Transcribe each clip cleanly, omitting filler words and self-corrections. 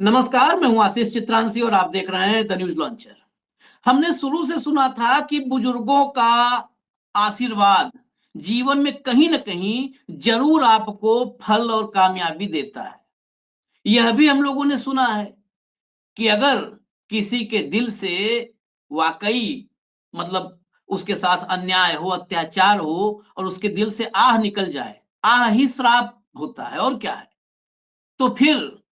नमस्कार, मैं हूं आशीष चित्रांशी और आप देख रहे हैं द न्यूज लॉन्चर। हमने शुरू से सुना था कि बुजुर्गों का आशीर्वाद जीवन में कहीं न कहीं जरूर आपको फल और कामयाबी देता है। यह भी हम लोगों ने सुना है कि अगर किसी के दिल से वाक़ई मतलब उसके साथ अन्याय हो, अत्याचार हो और उसके दिल से आह निकल जाए, आह ही श्राप होता है और क्या है। तो फिर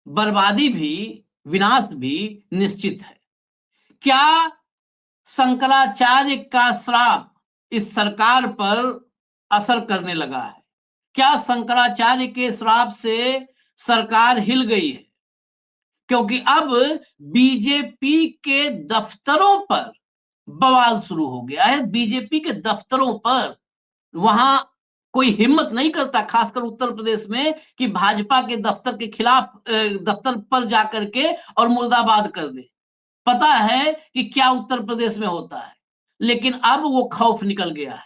बर्बादी भी, विनाश भी निश्चित है। क्या शंकराचार्य का श्राप इस सरकार पर असर करने लगा है? क्या शंकराचार्य के श्राप से सरकार हिल गई है? क्योंकि अब बीजेपी के दफ्तरों पर बवाल शुरू हो गया है। बीजेपी के दफ्तरों पर वहां कोई हिम्मत नहीं करता, खासकर उत्तर प्रदेश में, कि भाजपा के दफ्तर के खिलाफ दफ्तर पर जाकर के और मुर्दाबाद कर दे। पता है कि क्या उत्तर प्रदेश में होता है, लेकिन अब वो खौफ निकल गया है।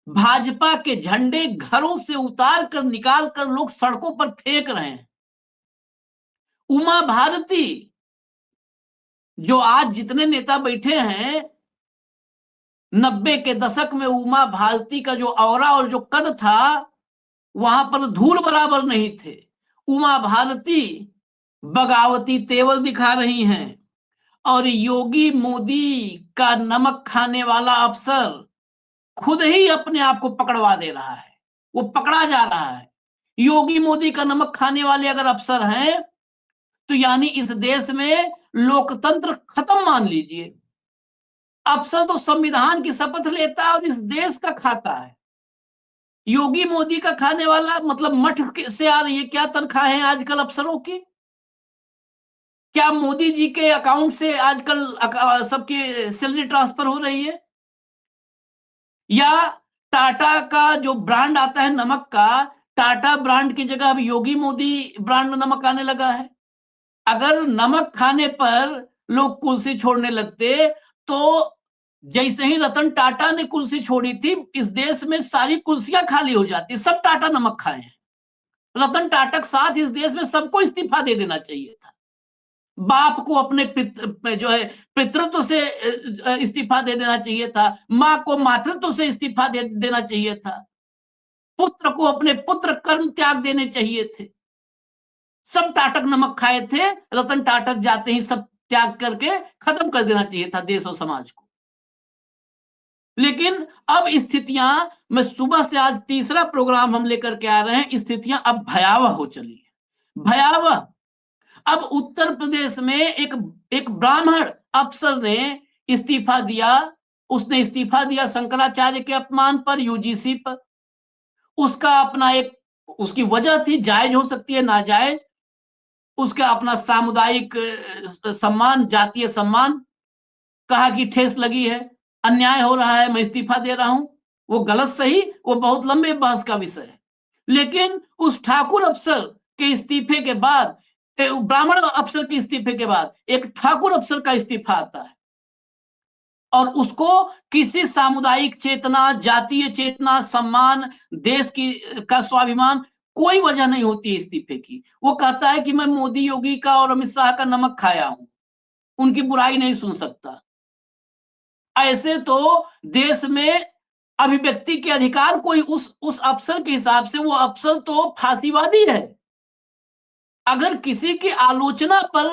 भाजपा के झंडे घरों से उतार कर निकाल कर लोग सड़कों पर फेंक रहे हैं। उमा भारती, जो आज जितने नेता बैठे हैं, 90 के दशक में उमा भारती का जो औरा और जो कद था, वहां पर धूल बराबर नहीं थे। उमा भारती बगावती तेवर दिखा रही हैं और योगी मोदी का नमक खाने वाला अफसर खुद ही अपने आप को पकड़वा दे रहा है। वो पकड़ा जा रहा है। योगी मोदी का नमक खाने वाले अगर अफसर हैं, तो यानी इस देश में लोकतंत्र खत्म मान लीजिए। अफसर तो संविधान की शपथ लेता है और इस देश का खाता है। योगी मोदी का खाने वाला मतलब मठ से आ रही है क्या तनख्वाहें आजकल अफसरों की? क्या मोदी जी के अकाउंट से आजकल सबकी सैलरी ट्रांसफर हो रही है? या टाटा का जो ब्रांड आता है नमक का, टाटा ब्रांड की जगह अब योगी मोदी ब्रांड नमक आने लगा है। अगर नमक खाने पर लोग कुर्सी छोड़ने लगते, तो जैसे ही रतन टाटा ने कुर्सी छोड़ी थी, इस देश में सारी कुर्सियां खाली हो जाती। सब टाटा नमक खाए हैं। रतन टाटा के साथ इस देश में सबको इस्तीफा दे देना चाहिए था। बाप को अपने जो है पितृत्व से इस्तीफा दे देना चाहिए था। माँ को मातृत्व से इस्तीफा दे देना चाहिए था। पुत्र को अपने पुत्र कर्म त्याग देने चाहिए थे। सब टाटक नमक खाए थे, रतन टाटक जाते ही सब त्याग करके खत्म कर देना चाहिए था देश और समाज को। लेकिन अब स्थितियां, मैं सुबह से आज तीसरा प्रोग्राम हम लेकर के आ रहे हैं, स्थितियां अब भयावह हो चली है। भयावह। अब उत्तर प्रदेश में एक एक ब्राह्मण अफसर ने इस्तीफा दिया। उसने इस्तीफा दिया शंकराचार्य के अपमान पर, यूजीसी पर। उसका अपना एक उसकी वजह थी, जायज हो सकती है, नाजायज। उसका अपना सामुदायिक सम्मान, जातीय सम्मान। कहा कि ठेस लगी है, अन्याय हो रहा है, मैं इस्तीफा दे रहा हूं। वो गलत सही, वो बहुत लंबे बहस का विषय है। लेकिन उस ठाकुर अफसर के इस्तीफे के बाद, ब्राह्मण अफसर के इस्तीफे के बाद एक ठाकुर अफसर का इस्तीफा आता है और उसको किसी सामुदायिक चेतना, जातीय चेतना, सम्मान, देश की का स्वाभिमान, कोई वजह नहीं होती है इस्तीफे की। वो कहता है कि मैं मोदी योगी का और अमित शाह का नमक खाया हूं, उनकी बुराई नहीं सुन सकता। ऐसे तो देश में अभिव्यक्ति के अधिकार, कोई उस अफसर के हिसाब से वो अफसर तो फांसीवादी है। अगर किसी की आलोचना पर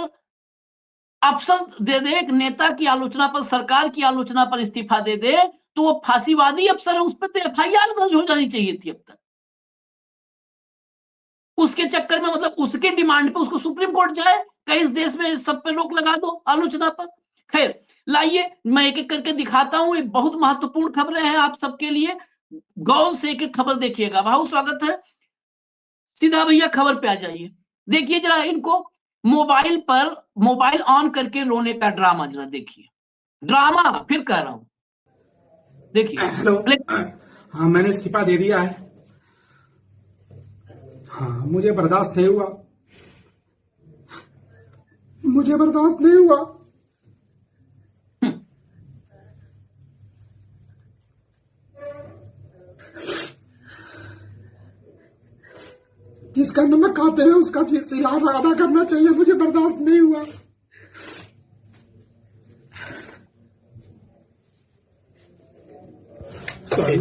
अफसर दे दे, एक नेता की आलोचना पर, सरकार की आलोचना पर इस्तीफा दे दे, तो वो फांसीवादी अफसर है, उस पर तो एफआईआर दर्ज हो जानी चाहिए थी अब तक। उसके चक्कर में मतलब उसके डिमांड पे उसको सुप्रीम कोर्ट जाए, कहीं इस देश में सब पे रोक लगा दो आलोचना पर। खैर, लाइए मैं एक एक करके दिखाता हूं। ये बहुत महत्वपूर्ण खबरें हैं आप सबके लिए। गौर से एक एक खबर देखिएगा। बहुत स्वागत है। सीधा भैया खबर पे आ जाइए। देखिए जरा इनको, मोबाइल पर मोबाइल ऑन करके रोने का ड्रामा जरा देखिए। ड्रामा फिर कह रहा हूं, देखिए। हेलो। हाँ, मैंने इस्तीफा दे दिया है। हाँ, मुझे बर्दाश्त नहीं हुआ। मुझे बर्दाश्त नहीं हुआ। जिस जिसका नमक खाते हैं उसका इलाज अदा करना चाहिए। मुझे बर्दाश्त नहीं हुआ। सॉरी,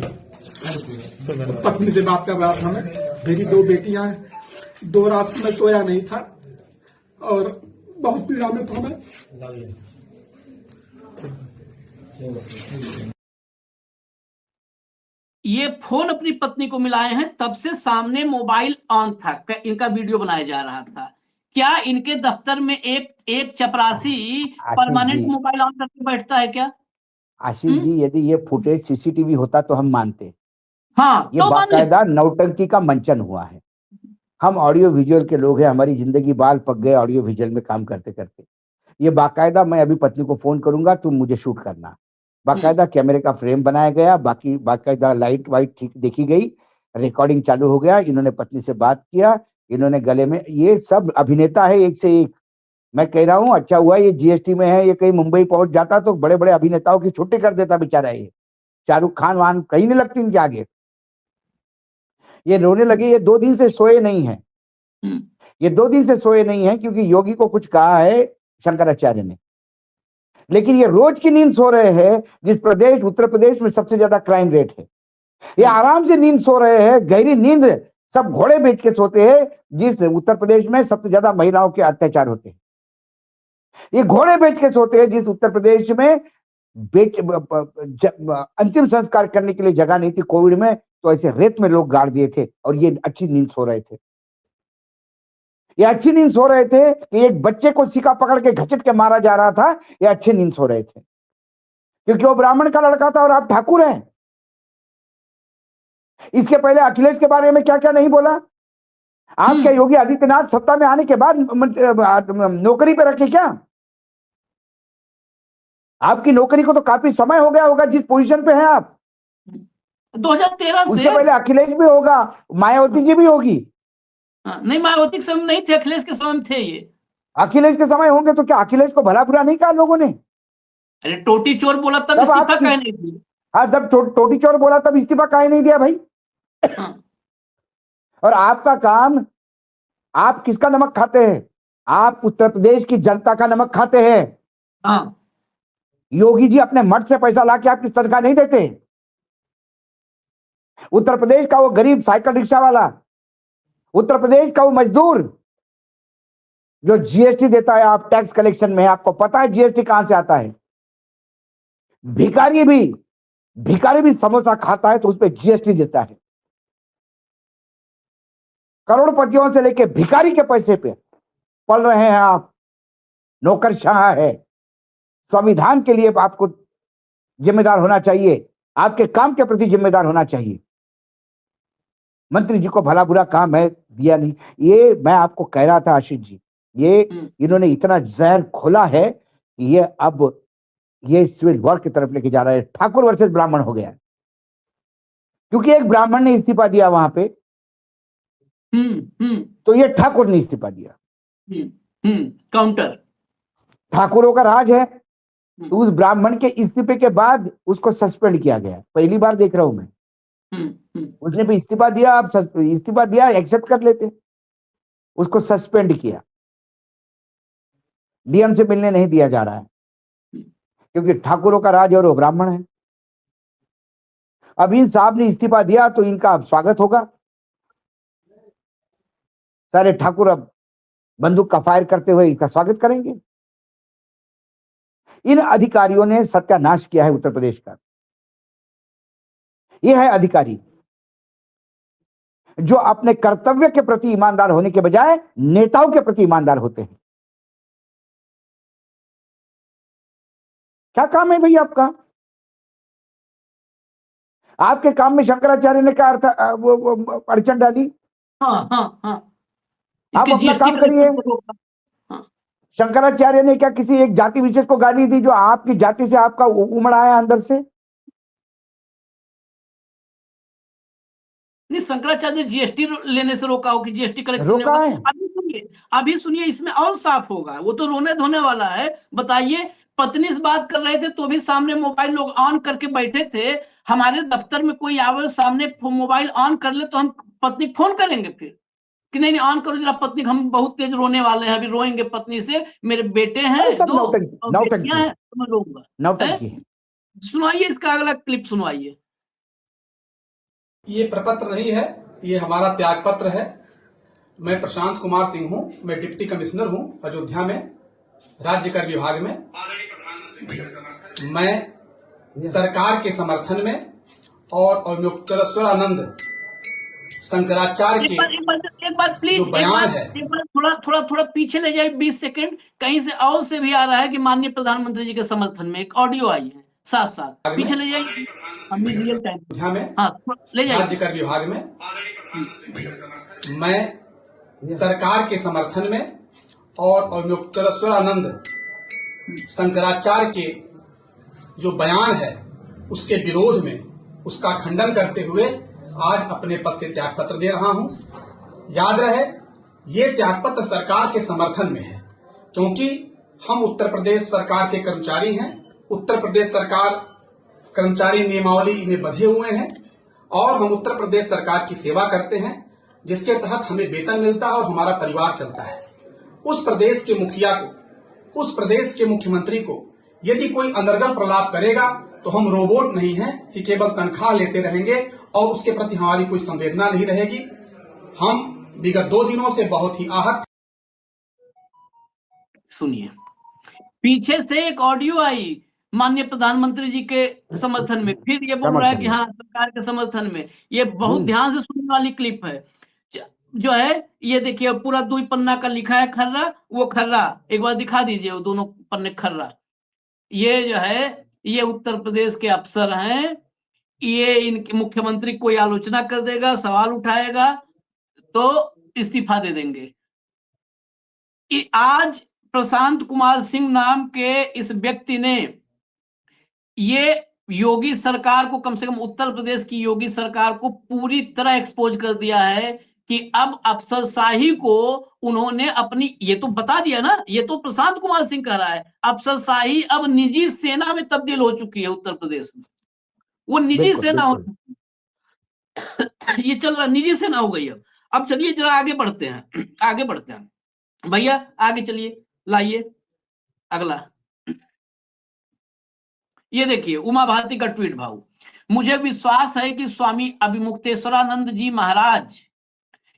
पत्नी से बात कर रहा था मैं। मेरी 2 बेटियां हैं। 2 रात में सोया नहीं था और बहुत पीड़ा में था मैं। ये फोन अपनी पत्नी को मिलाए हैं, तब से सामने मोबाइल ऑन था, इनका वीडियो बनाया जा रहा था। क्या इनके दफ्तर में एक चपरासी परमानेंट मोबाइल ऑन करके बैठता है क्या? आशीष जी, यदि ये फुटेज सीसीटीवी होता तो हम मानते। हाँ, ये तो बाकायदा नौटंकी का मंचन हुआ है। हम ऑडियो विजुअल के लोग हैं, हमारी जिंदगी बाल पक गए ऑडियो विजुअल में काम करते करते। ये बाकायदा, मैं अभी पत्नी को फोन करूंगा, तुम मुझे शूट करना। बाकायदा कैमरे का फ्रेम बनाया गया, बाकी बाकायदा लाइट वाइट ठीक देखी गई, रिकॉर्डिंग चालू हो गया। इन्होंने पत्नी से बात किया, इन्होंने गले में, ये सब अभिनेता है एक से एक। मैं कह रहा हूं अच्छा हुआ ये जीएसटी में है, ये कहीं मुंबई पहुंच जाता तो बड़े बड़े अभिनेताओं की छुट्टी कर देता बेचारा। ये शाहरुख खान वान कहीं नहीं लगती इनके आगे। ये रोने लगे। ये 2 दिन से सोए नहीं है, ये 2 दिन से सोए नहीं है क्योंकि योगी को कुछ कहा है शंकराचार्य ने। लेकिन ये रोज की नींद सो रहे हैं जिस प्रदेश, उत्तर प्रदेश में सबसे ज्यादा क्राइम रेट है। ये आराम से नींद सो रहे हैं, गहरी नींद सब घोड़े बेच के सोते हैं जिस उत्तर प्रदेश में सबसे ज्यादा महिलाओं के अत्याचार होते हैं। ये घोड़े बेच के सोते हैं जिस उत्तर प्रदेश में अंतिम संस्कार करने के लिए जगह नहीं थी कोविड में, तो ऐसे रेत में लोग गाड़ दिए थे और ये अच्छी नींद सो रहे थे। ये अच्छी नींद सो रहे थे कि एक बच्चे को सिक्का पकड़ के घचट के मारा जा रहा था। ये अच्छी नींद सो रहे थे क्योंकि वो ब्राह्मण का लड़का था और आप ठाकुर हैं। इसके पहले अखिलेश के बारे में क्या क्या नहीं बोला। आप क्या योगी आदित्यनाथ सत्ता में आने के बाद नौकरी पे रखे क्या? आपकी नौकरी को तो काफी समय हो गया होगा जिस पोजीशन पे हैं आप। 2013 से। उससे पहले अखिलेश भी होगा, मायावती जी भी होगी। नहीं, मायावती के समय नहीं थे, अखिलेश के समय में थे ये। अखिलेश के समय होंगे तो क्या अखिलेश को भला बुरा नहीं कहा लोगों ने? अरे टोटी चोर बोला तब इस्तीफा काहे नहीं दिया? हाँ, जब टोटी चोर बोला तब इस्तीफा काहे नहीं दिया भाई? और आपका काम, आप किसका नमक खाते हैं? आप उत्तर प्रदेश की जनता का नमक खाते हैं। हाँ, योगी जी अपने मठ से पैसा लाके आपकी तनख्वाह नहीं देते। उत्तर प्रदेश का वो गरीब साइकिल रिक्शा वाला, उत्तर प्रदेश का वो मजदूर जो जीएसटी देता है, आप टैक्स कलेक्शन में, आपको पता है जीएसटी कहां से आता है। भिखारी भी समोसा खाता है तो उस पर जीएसटी देता है। करोड़पतियों से लेके भिखारी के पैसे पे पल रहे हैं आप। नौकरशाह है। संविधान के लिए आपको जिम्मेदार होना चाहिए, आपके काम के प्रति जिम्मेदार होना चाहिए। मंत्री जी को भला बुरा काम है दिया नहीं। ये मैं आपको कह रहा था आशीष जी, ये इन्होंने इतना जहर खोला है कि ये अब ये सिविल वॉर की तरफ लेके जा रहा है। ठाकुर वर्सेस ब्राह्मण हो गया क्योंकि एक ब्राह्मण ने इस्तीफा दिया वहां पे, तो ये ठाकुर ने इस्तीफा दिया। काउंटर ठाकुरों का राज है। तो उस ब्राह्मण के इस्तीफे के बाद उसको सस्पेंड किया गया। पहली बार देख रहा हूं मैं। उसने भी इस्तीफा दिया, आप इस्तीफा दिया एक्सेप्ट कर लेते, उसको सस्पेंड किया। डीएम से मिलने नहीं दिया जा रहा है क्योंकि ठाकुरों का राज और वो ब्राह्मण है। अब इन साहब ने इस्तीफा दिया तो इनका अब स्वागत होगा। सारे ठाकुर अब बंदूक का फायर करते हुए इसका स्वागत करेंगे। इन अधिकारियों ने सत्यानाश किया है उत्तर प्रदेश का। यह है अधिकारी जो अपने कर्तव्य के प्रति ईमानदार होने के बजाय नेताओं के प्रति ईमानदार होते हैं। क्या काम है भाई आपका? आपके काम में शंकराचार्य ने क्या अड़चन डाली? हाँ हाँ हाँ, आप अपना काम करिए। शंकराचार्य ने क्या किसी एक जाति विशेष को गाली दी जो आपकी जाति से आपका उमड़ आया अंदर से? नहीं, शंकराचार्य ने जीएसटी लेने से रोका हो कि जीएसटी कलेक्शन रोका है। अभी सुनिए, इसमें और साफ होगा। वो तो रोने धोने वाला है। बताइए, पत्नी से बात कर रहे थे तो भी सामने मोबाइल लोग ऑन करके बैठे थे। हमारे दफ्तर में कोई आवे सामने मोबाइल ऑन कर ले तो हम पत्नी फोन करेंगे फिर कि नहीं नहीं ऑन करो जरा पत्नी, हम बहुत तेज रोने वाले हैं, अभी रोएंगे पत्नी से, मेरे बेटे हैं सब दो नौटंकी और बेटियां हैं, है, तो मैं रोऊंगा। नौटंकी है। सुनाइए इसका अगला क्लिप सुनवाइए। ये प्रपत्र नहीं है, ये हमारा त्याग पत्र है। मैं प्रशांत कुमार सिंह हूं, मैं डिप्टी कमिश्नर हूं अयोध्या में, राज्य कर विभाग में। मैं सरकार के समर्थन में और मुक्तेश्वरानंद शंकराचार्य एक बार प्लीज, जो बयान है, एक बार थोड़ा पीछे ले जाए 20 सेकंड, कहीं से और से भी आ रहा है कि माननीय प्रधानमंत्री जी के समर्थन में एक ऑडियो आई है, साथ साथ पीछे ले जाइए, हम भी रियल टाइम में हाँ ले जाइए। राज्य कर विभाग में मैं सरकार के समर्थन में और मुक्तेश्वरानंद शंकराचार्य के जो बयान है उसके विरोध में, उसका खंडन करते हुए आज अपने पद से त्यागपत्र दे रहा हूं। याद रहे, ये त्यागपत्र सरकार के समर्थन में है, क्योंकि हम उत्तर प्रदेश सरकार के कर्मचारी हैं। उत्तर प्रदेश सरकार कर्मचारी नियमावली में बंधे हुए हैं और हम उत्तर प्रदेश सरकार की सेवा करते हैं, जिसके तहत हमें वेतन मिलता है और हमारा परिवार चलता है। उस प्रदेश के मुखिया को, उस प्रदेश के मुख्यमंत्री को यदि कोई अनर्गल प्रलाप करेगा तो हम रोबोट नहीं हैं कि केवल तनख्वाह लेते रहेंगे और उसके प्रति हमारी कोई संवेदना नहीं रहेगी। हम विगत 2 दिनों से बहुत ही आहत। सुनिए, पीछे से एक ऑडियो आई माननीय प्रधानमंत्री जी के समर्थन में, फिर ये बोल रहा है कि हाँ सरकार के समर्थन में। ये बहुत ध्यान से सुनने वाली क्लिप है जो है। ये देखिए पूरा 2 पन्ना का लिखा है खर्रा, वो खर्रा एक बार दिखा दीजिए, वो दोनों पन्ने खर्रा। ये जो है ये उत्तर प्रदेश के अफसर हैं, ये इनके मुख्यमंत्री कोई आलोचना कर देगा, सवाल उठाएगा तो इस्तीफा दे देंगे। आज प्रशांत कुमार सिंह नाम के इस व्यक्ति ने ये योगी सरकार को, कम से कम उत्तर प्रदेश की योगी सरकार को पूरी तरह एक्सपोज कर दिया है कि अब अफसरशाही को उन्होंने अपनी, ये तो बता दिया ना, ये तो प्रशांत कुमार सिंह कह रहा है, अफसरशाही अब निजी सेना में तब्दील हो चुकी है उत्तर प्रदेश में। वो निजी सेना हो, ये चल रहा निजी सेना हो गई। अब चलिए जरा आगे बढ़ते हैं, आगे बढ़ते हैं भैया, आगे चलिए, लाइए अगला। ये देखिए उमा भारती का ट्वीट, भाऊ मुझे विश्वास है कि स्वामी अभिमुक्तेश्वरानंद जी महाराज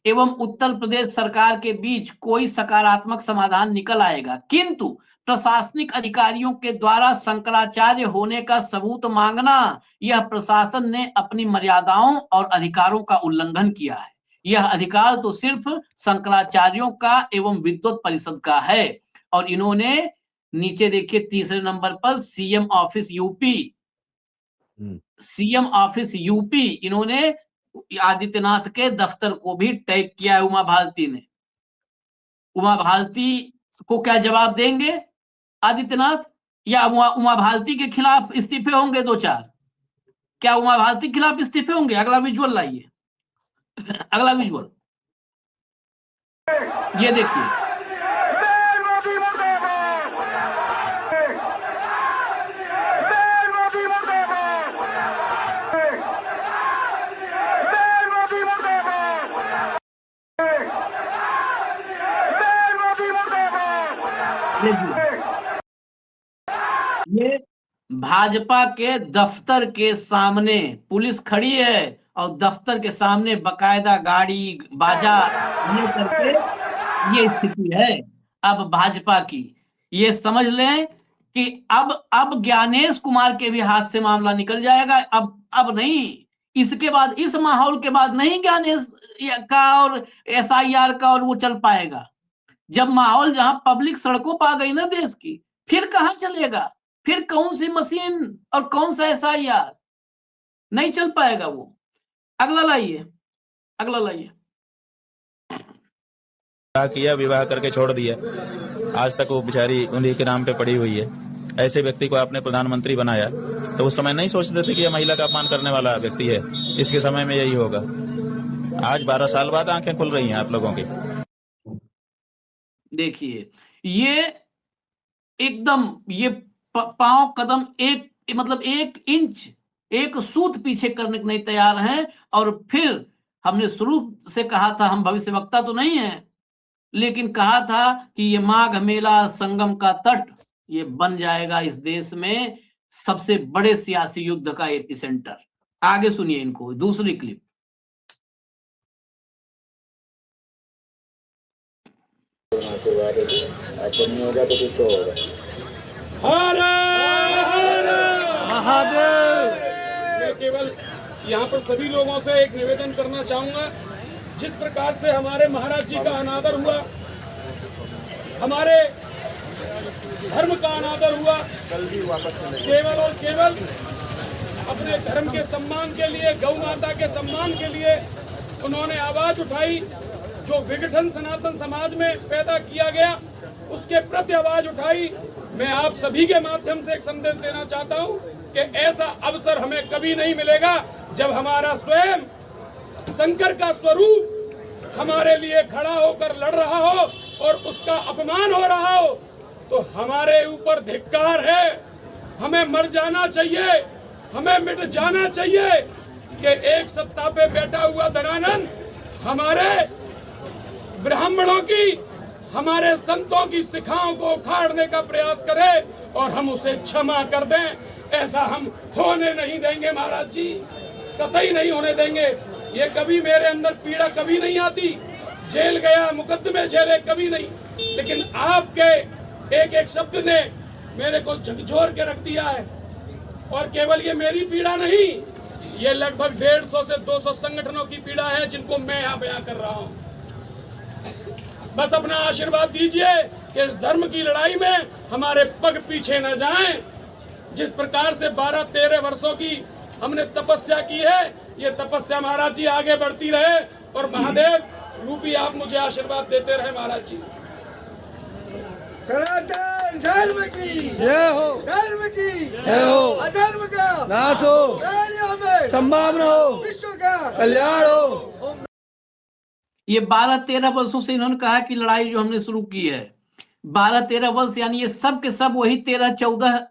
एवं उत्तर प्रदेश सरकार के बीच कोई सकारात्मक समाधान निकल आएगा, किंतु प्रशासनिक अधिकारियों के द्वारा शंकराचार्य होने का सबूत मांगना, यह प्रशासन ने अपनी मर्यादाओं और अधिकारों का उल्लंघन किया है। यह अधिकार तो सिर्फ शंकराचार्यों का एवं विद्वत परिषद का है। और इन्होंने नीचे देखिए तीसरे नंबर पर CM office UP, CM office UP इन्होंने आदित्यनाथ के दफ्तर को भी टैग किया है उमा भारती ने। उमा भारती को क्या जवाब देंगे आदित्यनाथ, या उमा भारती के खिलाफ इस्तीफे होंगे 2-4? क्या उमा भारती के खिलाफ इस्तीफे होंगे? अगला विजुअल लाइए, अगला विजुअल ये देखिए। ये भाजपा के दफ्तर के सामने पुलिस खड़ी है और दफ्तर के सामने बकायदा गाड़ी बाजा ये करके ये स्थिति है अब भाजपा की। ये समझ लें कि अब ज्ञानेश कुमार के भी हाथ से मामला निकल जाएगा। अब नहीं, इसके बाद, इस माहौल के बाद नहीं ज्ञानेश का और SIR का और वो चल पाएगा। जब माहौल जहां पब्लिक सड़कों पर आ गई ना देश की, फिर कहां चलेगा? फिर कौन सी मशीन और कौन सा SIR? नहीं चल पाएगा वो। अगला लाइए, अगला लाइए। किया, विवाह करके छोड़ दिया, आज तक वो बेचारी उन्हीं के नाम पे पड़ी हुई है। ऐसे व्यक्ति को आपने प्रधानमंत्री बनाया तो उस समय नहीं सोचते थे कि यह महिला का अपमान करने वाला व्यक्ति है। इसके समय में यही होगा। आज 12 साल बाद आंखें खुल रही हैं आप लोगों की। देखिए ये एकदम ये पांव कदम एक 1 इंच 1 सूत पीछे करने को नहीं तैयार हैं। और फिर हमने शुरू से कहा था, हम भविष्यवक्ता तो नहीं है, लेकिन कहा था कि ये माघ मेला संगम का तट ये बन जाएगा इस देश में सबसे बड़े सियासी युद्ध का एपिसेंटर। आगे सुनिए इनको, दूसरी क्लिप। मैं केवल यहाँ पर सभी लोगों से एक निवेदन करना चाहूंगा, जिस प्रकार से हमारे महाराज जी का अनादर हुआ, हमारे धर्म का अनादर हुआ, केवल और केवल अपने धर्म के सम्मान के लिए, गौ माता के सम्मान के लिए उन्होंने आवाज उठाई। जो विघटन सनातन समाज में पैदा किया गया उसके प्रति आवाज उठाई। मैं आप सभी के माध्यम से एक संदेश देना चाहता हूं कि ऐसा अवसर हमें कभी नहीं मिलेगा जब हमारा स्वयं शंकर का स्वरूप हमारे लिए खड़ा होकर लड़ रहा हो और उसका अपमान हो रहा हो, तो हमारे ऊपर धिक्कार है। हमें मर जाना चाहिए, हमें मिट जाना चाहिए कि एक सत्ता पे बैठा हुआ धनानंद हमारे ब्राह्मणों की, हमारे संतों की शिखाओं को उखाड़ने का प्रयास करे और हम उसे क्षमा कर दें। ऐसा हम होने नहीं देंगे महाराज जी, कतई नहीं होने देंगे। ये कभी मेरे अंदर पीड़ा कभी नहीं आती, जेल गया, मुकदमे झेले, कभी नहीं, लेकिन आपके एक एक शब्द ने मेरे को झकझोर के रख दिया है। और केवल ये मेरी पीड़ा नहीं, ये लगभग 150 से 200 संगठनों की पीड़ा है जिनको मैं यहाँ बयां कर रहा हूँ। बस अपना आशीर्वाद दीजिए कि इस धर्म की लड़ाई में हमारे पग पीछे न जाएं। जिस प्रकार से 12-13 वर्षों की हमने तपस्या की है, ये तपस्या महाराज जी आगे बढ़ती रहे और महादेव रूपी आप मुझे आशीर्वाद देते रहे महाराज जी। सनातन धर्म की जय हो, धर्म की जय हो, अधर्म का नाश हो, संभावना हो, विश्व का कल्याण हो। ये 12-13 वर्षों से इन्होंने कहा कि लड़ाई जो हमने शुरू की है 12-13 वर्ष, यानी ये सब के सब वही 13-14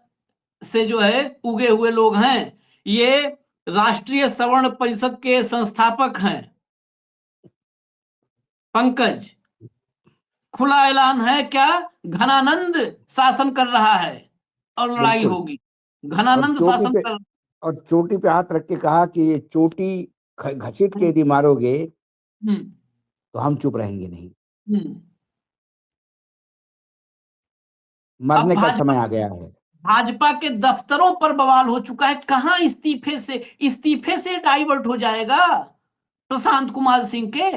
से जो है उगे हुए लोग हैं। ये राष्ट्रीय सवर्ण परिषद के संस्थापक हैं पंकज। खुला ऐलान है क्या, घनानंद शासन कर रहा है और लड़ाई होगी। घनानंद शासन कर, और चोटी पे हाथ रख के कहा कि ये चोटी घसीट के यदि मारोगे तो हम चुप रहेंगे नहीं। मरने का समय आ गया है। भाजपा के दफ्तरों पर बवाल हो चुका है। कहां इस्तीफे से डाइवर्ट हो जाएगा प्रशांत कुमार सिंह के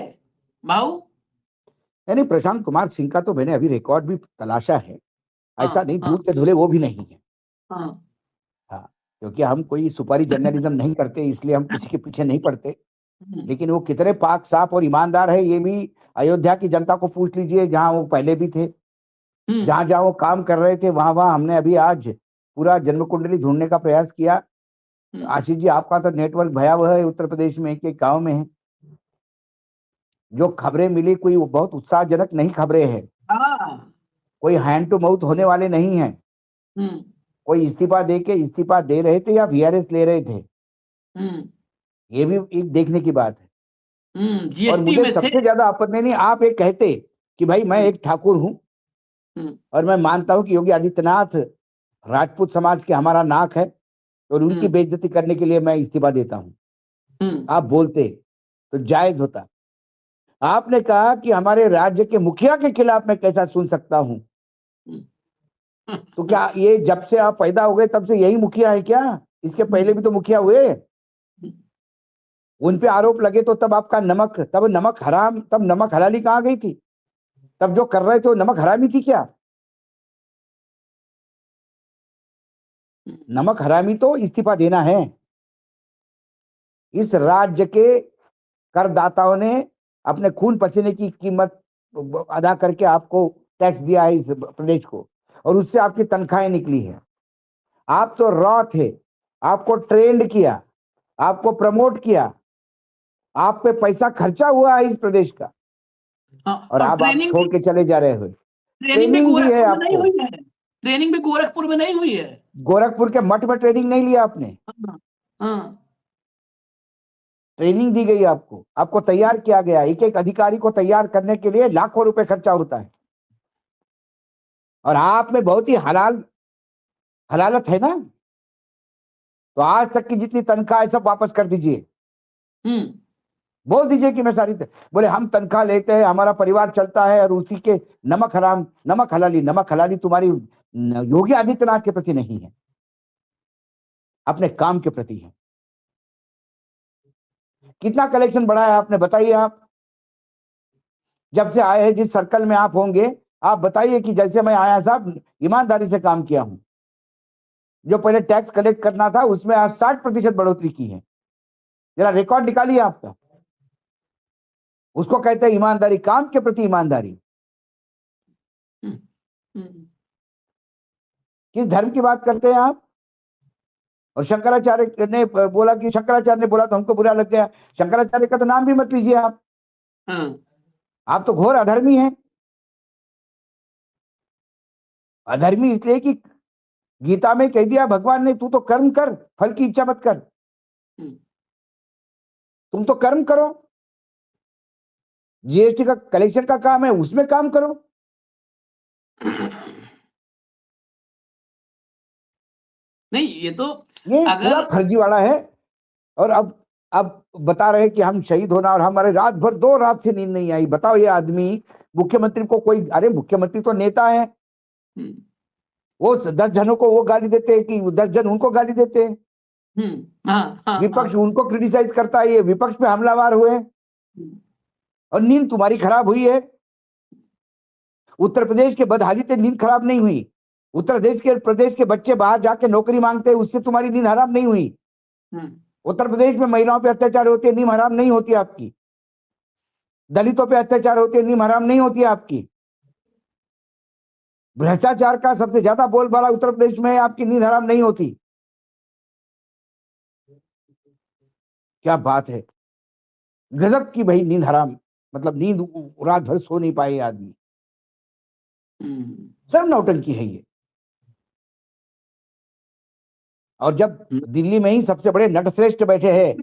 भाऊ। यानी प्रशांत कुमार सिंह का तो मैंने अभी रिकॉर्ड भी तलाशा है, ऐसा नहीं दूध के धुले वो भी नहीं है। हाँ, क्योंकि हम कोई सुपारी जर्नलिज्म नहीं करते, इसलिए हम किसी के पीछे नहीं पड़ते। लेकिन वो कितने पाक साफ और ईमानदार है, ये भी अयोध्या की जनता को पूछ लीजिए, जहां वो पहले भी थे, जहां जहां वो काम कर रहे थे, वहां वहां हमने अभी आज पूरा जन्म कुंडली ढूंढने का प्रयास किया। आशीष जी, आपका तो नेटवर्क भयावह है, उत्तर प्रदेश में एक गांव में है। जो खबरें मिली कोई बहुत उत्साहजनक नहीं खबरें हैं, कोई हैंड टू माउथ होने वाले नहीं है। कोई इस्तीफा दे रहे थे या वीआरएस ले रहे थे, ये भी एक देखने की बात है। और मुझे सबसे ज्यादा आपत्ति नहीं, आप एक कहते कि भाई मैं एक ठाकुर हूं और मैं मानता हूं कि योगी आदित्यनाथ राजपूत समाज के हमारा नाक है और उनकी बेइज्जती करने के लिए मैं इस्तीफा देता हूं, आप बोलते तो जायज होता। आपने कहा कि हमारे राज्य के मुखिया के खिलाफ मैं कैसा सुन सकता हूं, तो क्या ये जब से आप पैदा हो गए तब से यही मुखिया है क्या? इसके पहले भी तो मुखिया हुए, उन पे आरोप लगे तो तब आपका नमक हराम, तब नमक हलाली कहाँ गई थी? तब जो कर रहे थे नमक हरामी थी क्या? नमक हरामी तो इस्तीफा देना है। इस राज्य के करदाताओं ने अपने खून पसीने की कीमत अदा करके आपको टैक्स दिया है इस प्रदेश को, और उससे आपकी तनख्वाहें निकली है। आप तो रॉ थे, आपको ट्रेंड किया, आपको प्रमोट किया, आप पे पैसा खर्चा हुआ है इस प्रदेश का, और आप छोड़ के चले जा रहे हो। ट्रेनिंग भी है आपको, ट्रेनिंग भी गोरखपुर में नहीं हुई है। गोरखपुर के मठ में ट्रेनिंग नहीं लिया आपने। ट्रेनिंग दी गई आपको, आपको तैयार किया गया। एक एक अधिकारी को तैयार करने के लिए लाखों रुपए खर्चा होता है, और आप में बहुत ही हलालत है ना, तो आज तक की जितनी तनख्वाह है सब वापस कर दीजिए। बोल दीजिए कि मैं बोले हम तनख्वाह लेते हैं, हमारा परिवार चलता है, और उसी के नमक हलाली तुम्हारी योगी आदित्यनाथ के प्रति नहीं है, अपने काम के प्रति है। कितना कलेक्शन बढ़ाया आपने, बताइए। आप जब से आए हैं, जिस सर्कल में आप होंगे, आप बताइए कि जैसे मैं आया साहब ईमानदारी से काम किया हूं। जो पहले टैक्स कलेक्ट करना था उसमें आज 60% बढ़ोतरी की है। जरा रिकॉर्ड निकालिए आपका। उसको कहते हैं ईमानदारी, काम के प्रति ईमानदारी। किस धर्म की बात करते हैं आप? और शंकराचार्य ने बोला कि शंकराचार्य ने बोला तो हमको बुरा लग गया। शंकराचार्य का तो नाम भी मत लीजिए आप। आप तो घोर अधर्मी हैं। अधर्मी इसलिए कि गीता में कह दिया भगवान ने, तू तो कर्म कर, फल की इच्छा मत कर। तुम तो कर्म करो, जीएसटी का कलेक्शन का काम है, उसमें काम करो। नहीं, ये पूरा फर्जीवाड़ा है। और अब बता रहे कि हम शहीद होना, और हमारे रात भर 2 रात से नींद नहीं आई। बताओ, ये आदमी मुख्यमंत्री को कोई, अरे मुख्यमंत्री तो नेता है, वो 10 जनों को वो गाली देते हैं कि 10 जन उनको गाली देते हैं। विपक्ष उनको क्रिटिसाइज करता है, ये विपक्ष पे हमलावर हुए, और नींद तुम्हारी खराब हुई है। उत्तर प्रदेश के बदहाली से नींद खराब नहीं हुई। उत्तर प्रदेश के बच्चे बाहर जाके नौकरी मांगते हैं, उससे तुम्हारी नींद हराम नहीं हुई। उत्तर प्रदेश में महिलाओं पे अत्याचार होते हैं, नींद हराम नहीं होती आपकी। दलितों पे अत्याचार होते हैं, नींद हराम नहीं होती आपकी। भ्रष्टाचार का सबसे ज्यादा बोलबाला उत्तर प्रदेश में है, आपकी नींद हराम नहीं होती। क्या बात है, गजब की भाई नींद हराम, मतलब नींद रात भर सो नहीं पाए आदमी। सब नौटंकी है ये। और जब दिल्ली में ही सबसे बड़े नटश्रेष्ठ बैठे हैं,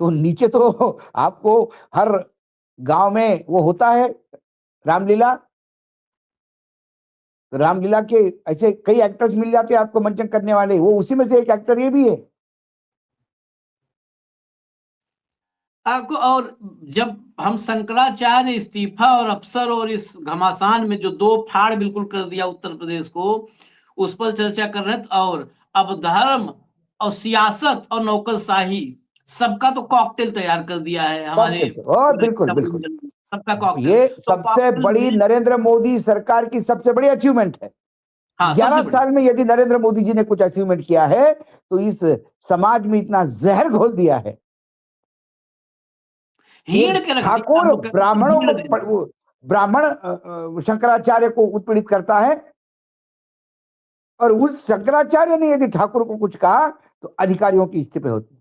तो नीचे तो आपको हर गांव में वो होता है रामलीला। रामलीला के ऐसे कई एक्टर्स मिल जाते हैं आपको मंचन करने वाले, वो उसी में से एक एक्टर ये भी है आपको। और जब हम शंकराचार्य इस्तीफा और अफसर और इस घमासान में जो 2 फाड़ बिल्कुल कर दिया उत्तर प्रदेश को, उस पर चर्चा कर रहे थे। और अब धर्म और सियासत और नौकरशाही सबका तो कॉकटेल तैयार कर दिया है हमारे। बिल्कुल बिल्कुल सबका कॉकटेल। ये सबसे बड़ी नरेंद्र मोदी सरकार की सबसे बड़ी अचीवमेंट है। 11 साल में यदि नरेंद्र मोदी जी ने कुछ अचीवमेंट किया है तो इस समाज में इतना जहर घोल दिया है। ठाकुर ब्राह्मणों को, ब्राह्मण शंकराचार्य को उत्पीड़ित करता है, और उस शंकराचार्य ने यदि ठाकुर को कुछ कहा तो अधिकारियों की इस्तीफे होती।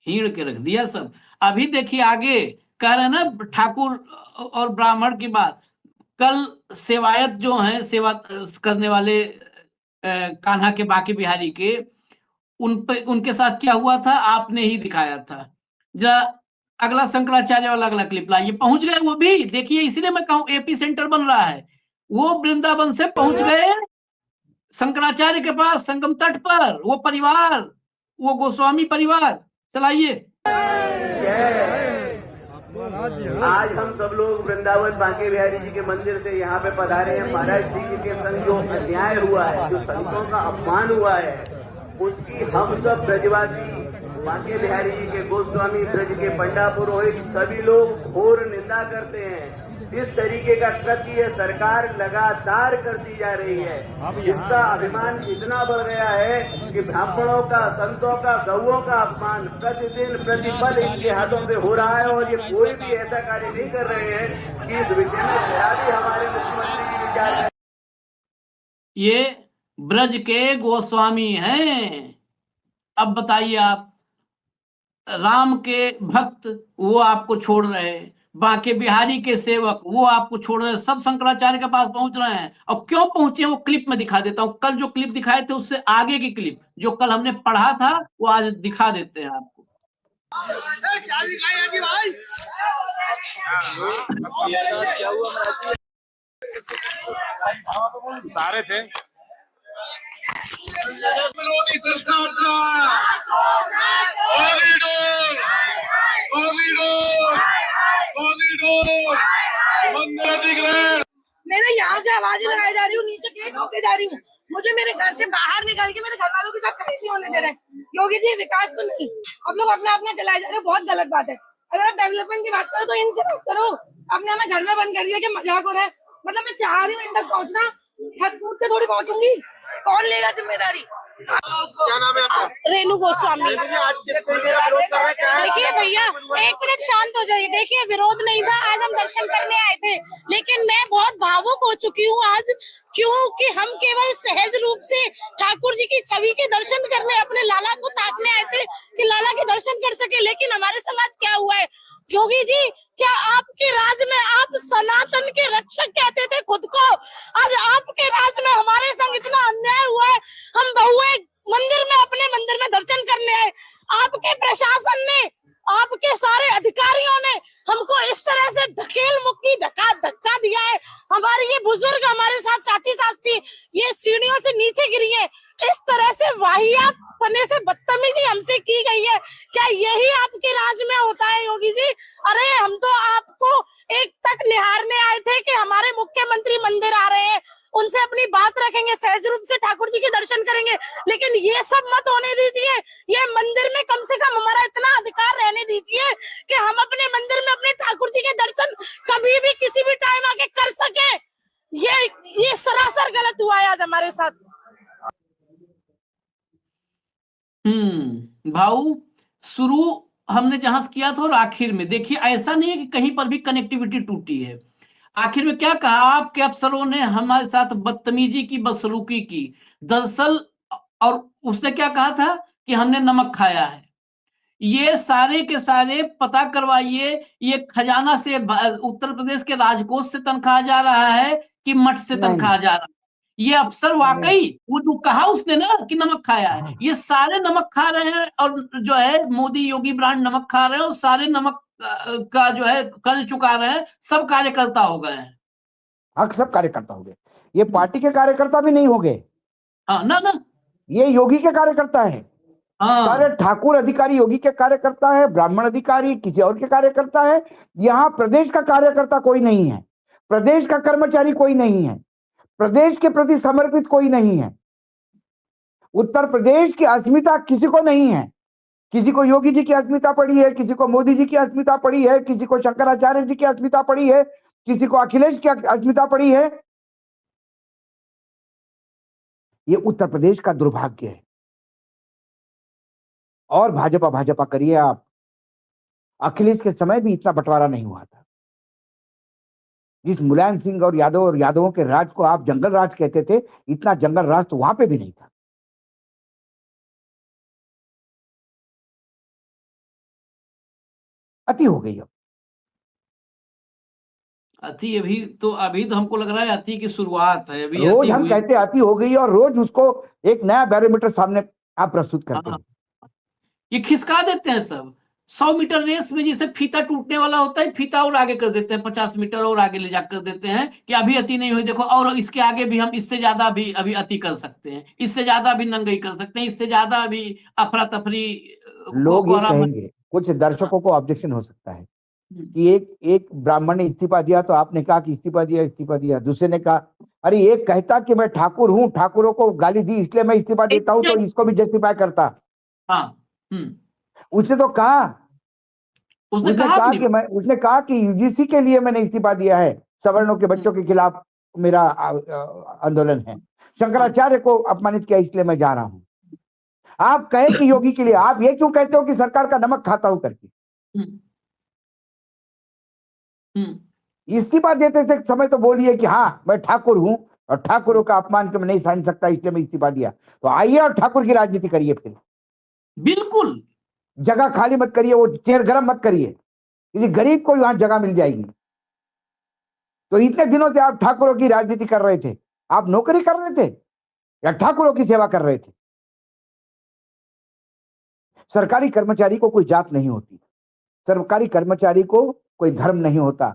हीड़ के रख दिया सब। अभी देखिए आगे कह रहे ना ठाकुर और ब्राह्मण की बात। कल सेवायत जो हैं, सेवा करने वाले कान्हा के, बाकी बिहारी के, उनके साथ क्या हुआ था आपने ही दिखाया था। जरा अगला शंकराचार्य वाला अगला क्लिप लाइए। पहुंच गए वो भी, देखिए इसीलिए मैं कहूं एपी सेंटर बन रहा है। वो वृंदावन से पहुंच गए शंकराचार्य के पास, संगम तट पर। वो परिवार, वो गोस्वामी परिवार, चलाइए। आज हम सब लोग वृंदावन बांके बिहारी जी के मंदिर से यहाँ पे पधारे हैं। महाराज श्री जी के संग जो अन्याय हुआ है, जो संतों का अपमान हुआ है, उसकी हम सब ब्रजवासी, बांके बिहारी जी के गोस्वामी, ब्रज के पंडा पुरोहित सभी लोग घोर निंदा करते हैं। इस तरीके का कृत्य सरकार लगातार करती जा रही है। इसका अभिमान इतना बढ़ गया है कि ब्राह्मणों का, संतों का, गौओं का अपमान प्रतिदिन प्रतिपल इनके हाथों से हो रहा है, और ये कोई भी ऐसा कार्य नहीं कर रहे हैं कि इस विषय में भी हमारे मुख्यमंत्री जी विचार करें। ये ब्रज के गोस्वामी हैं। अब बताइए आप, राम के भक्त वो आपको छोड़ रहे, बांके बिहारी के सेवक वो आपको छोड़ रहे हैं, सब शंकराचार्य के पास पहुंच रहे हैं। और क्यों पहुंचे वो क्लिप में दिखा देता हूं। कल जो क्लिप दिखाए थे उससे आगे की क्लिप जो कल हमने पढ़ा था वो आज दिखा देते हैं आपको। सारे थे विरोधी सरकार का मैंने यहाँ से आवाज लगाई जा रही हूँ, नीचे गेट होके जा रही हूँ। मुझे मेरे घर से बाहर निकल के मेरे घर वालों के साथ कहीं नहीं होने दे रहे। योगी जी विकास तो नहीं, आप लोग अपना अपना चलाए जा रहे हो, बहुत गलत बात है। अगर आप डेवलपमेंट की बात करो तो इनसे बात करो। आपने हमें घर में बंद कर दिया कि मजाक हो रहा है। मतलब मैं चाह रही हूँ इन तक पहुँचना, छत कूद के थोड़ी पहुँचूंगी, कौन लेगा जिम्मेदारी? क्या नाम है आपका? रेणु गोस्वामी। आज किस तरीके का विरोध कर रहे हैं? क्या है? देखिए भैया, एक मिनट शांत हो जाइए। देखिए विरोध नहीं था, आज हम दर्शन करने आए थे, लेकिन मैं बहुत भावुक हो चुकी हूँ आज, क्योंकि हम केवल सहज रूप से ठाकुर जी की छवि के दर्शन करने, अपने लाला को ताकने आए थे कि लाला के दर्शन कर सके। लेकिन हमारे समाज क्या हुआ है? योगी जी, क्या आपके राज में आप सनातन के रक्षक कहते थे खुद को, आज आपके राज में हमारे संग इतना अन्याय हुआ है। हम बहुए मंदिर में, अपने मंदिर में दर्शन करने आए, आपके प्रशासन ने, आपके सारे अधिकारियों ने हमको इस तरह से ढकेल मुक्की धक्का दिया है। हमारे ये बुजुर्ग, हमारे साथ चाची सास थी, ये सीढ़ियों से नीचे गिरी है। इस तरह से वाहियात पने से बदतमीजी हमसे की गई है। क्या यही आपके राज में होता है योगी जी? अरे हम तो आपको एक तक निहारने आए थे कि हमारे मुख्यमंत्री मंदिर आ रहे हैं, उनसे अपनी बात रखेंगे, सहज रूप से ठाकुर जी के दर्शन करेंगे। लेकिन ये सब मत होने दीजिए। ये मंदिर में कम से कम हमारा इतना अधिकार रहने दीजिए कि हम अपने मंदिर में अपने ठाकुर जी के दर्शन कभी भी किसी भी टाइम आके कर सके। ये सरासर गलत हुआ है आज हमारे साथ। भाऊ, शुरू हमने जहां से किया था और आखिर में देखिए, ऐसा नहीं है कि कहीं पर भी कनेक्टिविटी टूटी है। आखिर में क्या कहा, आपके अफसरों ने हमारे साथ बदतमीजी की, बदसलूकी की। दरअसल, और उसने क्या कहा था कि हमने नमक खाया है। ये सारे के सारे पता करवाइए, ये खजाना से, उत्तर प्रदेश के राजकोष से तनख्वाह जा रहा है कि मठ से तनख्वाह जा रहा है? ये अफसर वाकई, वो जो कहा उसने ना कि नमक खाया है, ये सारे नमक खा रहे हैं। और जो है मोदी योगी ब्रांड नमक खा रहे हैं, और सारे नमक का जो है कर्ज चुका रहे हैं। सब कार्यकर्ता हो गए हैं। हाँ, सब कार्यकर्ता हो गए। ये पार्टी के कार्यकर्ता भी नहीं हो गए। हाँ ना, ये योगी के कार्यकर्ता है। हाँ, सारे ठाकुर अधिकारी योगी के कार्यकर्ता है, ब्राह्मण अधिकारी किसी और के कार्यकर्ता है। यहाँ प्रदेश का कार्यकर्ता कोई नहीं है, प्रदेश का कर्मचारी कोई नहीं है, प्रदेश के प्रति समर्पित कोई नहीं है। उत्तर प्रदेश की अस्मिता किसी को नहीं है। किसी को योगी जी की अस्मिता पड़ी है, किसी को मोदी जी की अस्मिता पड़ी है, किसी को शंकराचार्य जी की अस्मिता पड़ी है, किसी को अखिलेश की अस्मिता पड़ी है। ये उत्तर प्रदेश का दुर्भाग्य है। और भाजपा करिए आप। अखिलेश के समय भी इतना बंटवारा नहीं हुआ था। जिस मुलायम सिंह और यादवों के राज को आप जंगल राज कहते थे, इतना जंगल राज तो वहां पे भी नहीं था। अति हो गई। अब अति अभी तो हमको लग रहा है अति की शुरुआत है। अभी रोज अति हम हुई। कहते अति हो गई, और रोज उसको एक नया बैरोमीटर सामने आप प्रस्तुत करते हैं। ये खिसका देते हैं सब। 100 मीटर रेस में जैसे फीता टूटने वाला होता है, फीता और आगे कर देते हैं, 50 मीटर और आगे ले जाकर देते हैं कि अभी अति नहीं हुई, देखो और इसके आगे भी हम इससे ज्यादा भी अभी अति कर सकते हैं, इससे ज्यादा भी नंगई कर सकते हैं, इससे ज्यादा भी अफरा तफरी। लोग ये कहेंगे, कुछ दर्शकों को ऑब्जेक्शन हो सकता है कि एक ब्राह्मण ने इस्तीफा दिया तो आपने कहा कि इस्तीफा दिया। दूसरे ने कहा अरे एक कहता कि मैं ठाकुर हूं, ठाकुरों को गाली दी इसलिए मैं इस्तीफा देता हूं, तो इसको भी जस्टिफाई करता। हाँ, उसने तो कहा, उसने कहा कि यूजीसी के लिए मैंने इस्तीफा दिया है, सवर्णों के बच्चों के खिलाफ मेरा आंदोलन है, शंकराचार्य को अपमानित किया इसलिए मैं जा रहा हूं। आप कहे कि योगी के लिए, आप ये क्यों कहते हो कि सरकार का नमक खाता हूं करके? इस्तीफा देते थे समय तो बोलिए कि हाँ मैं ठाकुर हूं और ठाकुरों का अपमान के मैं नहीं सहन सकता इसलिए मैं इस्तीफा दिया। तो आइए और ठाकुर की राजनीति करिए। फिर बिल्कुल जगह खाली मत करिए, वो चेयर गरम मत करिए। किसी गरीब को वहां जगह मिल जाएगी। तो इतने दिनों से आप ठाकुरों की राजनीति कर रहे थे, आप नौकरी कर रहे थे या ठाकुरों की सेवा कर रहे थे? सरकारी कर्मचारी को कोई जात नहीं होती, सरकारी कर्मचारी को कोई धर्म नहीं होता,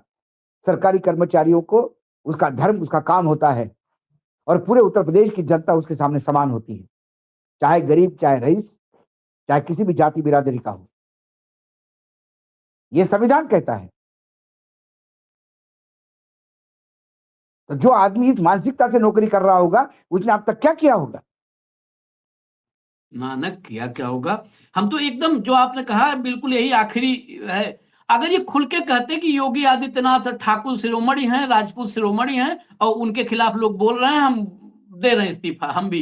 सरकारी कर्मचारियों को उसका धर्म, उसका काम होता है, और पूरे उत्तर प्रदेश की जनता उसके सामने समान होती है, चाहे गरीब, चाहे रईस, चाहे किसी भी जाति बिरादरी का हो। यह संविधान कहता है। तो जो आदमी इस मानसिकता से नौकरी कर रहा होगा, उसने अब तक क्या किया होगा? नानक किया क्या होगा। हम तो एकदम जो आपने कहा बिल्कुल यही आखिरी है। अगर ये खुल के कहते कि योगी आदित्यनाथ ठाकुर शिरोमणि हैं, राजपूत शिरोमणि हैं, और उनके खिलाफ लोग बोल रहे हैं, हम दे रहे हैं इस्तीफा, हम भी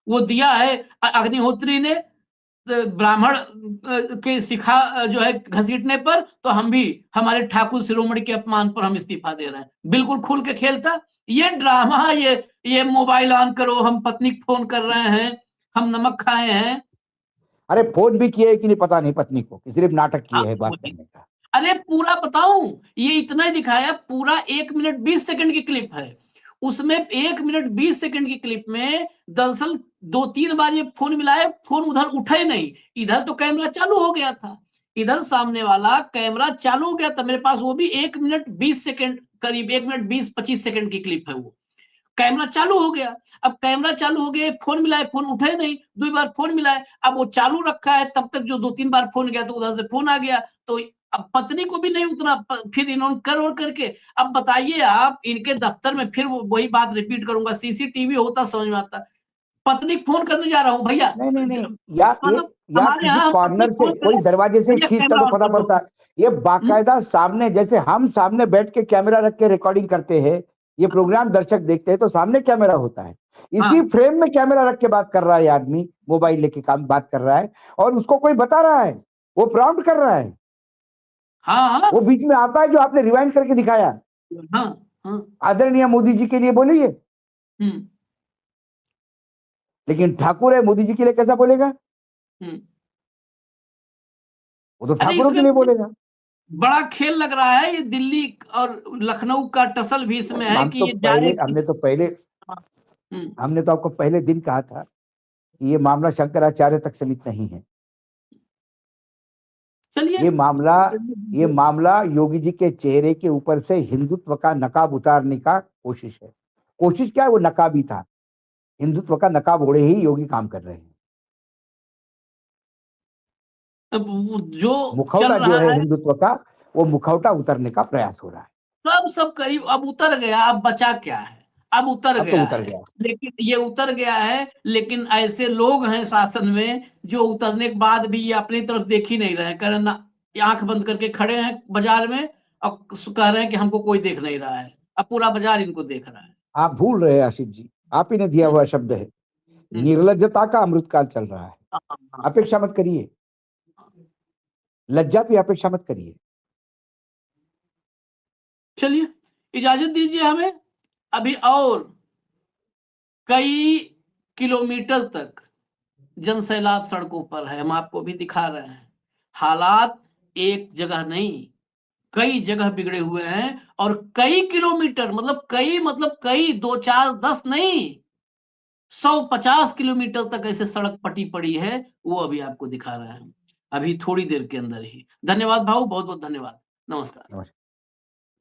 वो दिया है अग्निहोत्री ने ब्राह्मण के शिखा जो है घसीटने पर, तो हम भी हमारे ठाकुर शिरोमणि के अपमान पर हम इस्तीफा दे रहे हैं। बिल्कुल खुल के खेलता। ये ड्रामा, ये मोबाइल ऑन करो, हम पत्नी को फोन कर रहे हैं, हम नमक खाए हैं। अरे फोन भी किए कि नहीं पता नहीं पत्नी को, कि सिर्फ नाटक किए है बात करने का। अरे पूरा बताऊं, ये इतना ही दिखाया, पूरा 1 मिनट 20 सेकंड की क्लिप है। उसमें 1 मिनट 20 सेकंड की क्लिप में दरअसल 2-3 बार ये फोन मिलाए, फोन उधर उठा ही नहीं। इधर तो कैमरा चालू हो गया था, इधर सामने वाला कैमरा चालू हो गया था मेरे पास, वो भी 1 मिनट 20 सेकंड, करीब 1 मिनट 20-25 सेकंड की क्लिप है। वो कैमरा चालू हो गया, अब कैमरा चालू हो गया, फोन मिलाए, फोन उठे नहीं, 2 बार फोन मिलाए, अब वो चालू रखा है, तब तक जो 2-3 बार फोन गया तो उधर से फोन आ गया, तो अब पत्नी को भी नहीं उतना, फिर इन्होंने कर और करके, अब बताइए आप, इनके दफ्तर में फिर वही बात रिपीट करूंगा, सीसीटीवी होता समझ में आता, पत्नी को फोन करने जा रहा हूँ भैया, नहीं, या किसी कॉर्नर से, कोई दरवाजे से खींचता तो पता पड़ता। ये बाकायदा सामने, जैसे हम सामने बैठ के कैमरा रख के रिकॉर्डिंग करते हैं, ये प्रोग्राम दर्शक देखते हैं तो सामने कैमरा होता है, इसी फ्रेम में कैमरा रख के बात कर रहा है आदमी, मोबाइल लेके काम बात कर रहा है, और उसको कोई बता रहा है, वो प्रॉम्प्ट कर रहा है। हाँ, वो बीच में आता है जो आपने रिवाइंड करके दिखाया। आदरणीय मोदी जी के लिए बोलिए, लेकिन ठाकुर है, मोदी जी के लिए कैसा बोलेगा? वो तो ठाकुरों के लिए बोलेगा। बड़ा खेल लग रहा है ये, दिल्ली और लखनऊ का टसल भी इसमें है कि हमने तो आपको पहले दिन कहा था कि ये मामला शंकराचार्य तक सीमित नहीं है। चलिए, ये मामला योगी जी के चेहरे के ऊपर से हिंदुत्व का नकाब उतारने का कोशिश है। कोशिश क्या है, वो नकाब ही था, हिंदुत्व का नकाब ओढ़े ही योगी काम कर रहे हैं। जो मुखौटा जो है हिंदुत्व का, वो मुखौटा उतरने का प्रयास हो रहा है। सब करीब अब उतर गया, अब बचा क्या है, अब उतर गया, लेकिन ये उतर गया है, लेकिन ऐसे लोग हैं शासन में जो उतरने के बाद भी ये अपनी तरफ देख ही नहीं रहे हैं, कारण आंख बंद करके खड़े हैं बाजार में और कह रहे हैं कि हमको कोई देख नहीं रहा है। अब पूरा बाजार इनको देख रहा है। आप भूल रहे हैं आशिष जी, आप ही ने दिया हुआ शब्द है, निर्लज्जता का अमृतकाल चल रहा है। अपेक्षा मत करिए, लज्जा की अपेक्षा मत करिए। चलिए, इजाजत दीजिए हमें। अभी और कई किलोमीटर तक जनसैलाब सड़कों पर है, हम आपको भी दिखा रहे हैं। हालात एक जगह नहीं, कई जगह बिगड़े हुए हैं, और कई किलोमीटर मतलब कई 2, 4, 10 नहीं, 150 किलोमीटर तक ऐसे सड़क पटी पड़ी है, वो अभी आपको दिखा रहे हैं, अभी थोड़ी देर के अंदर ही। धन्यवाद भाऊ, बहुत बहुत धन्यवाद। नमस्कार।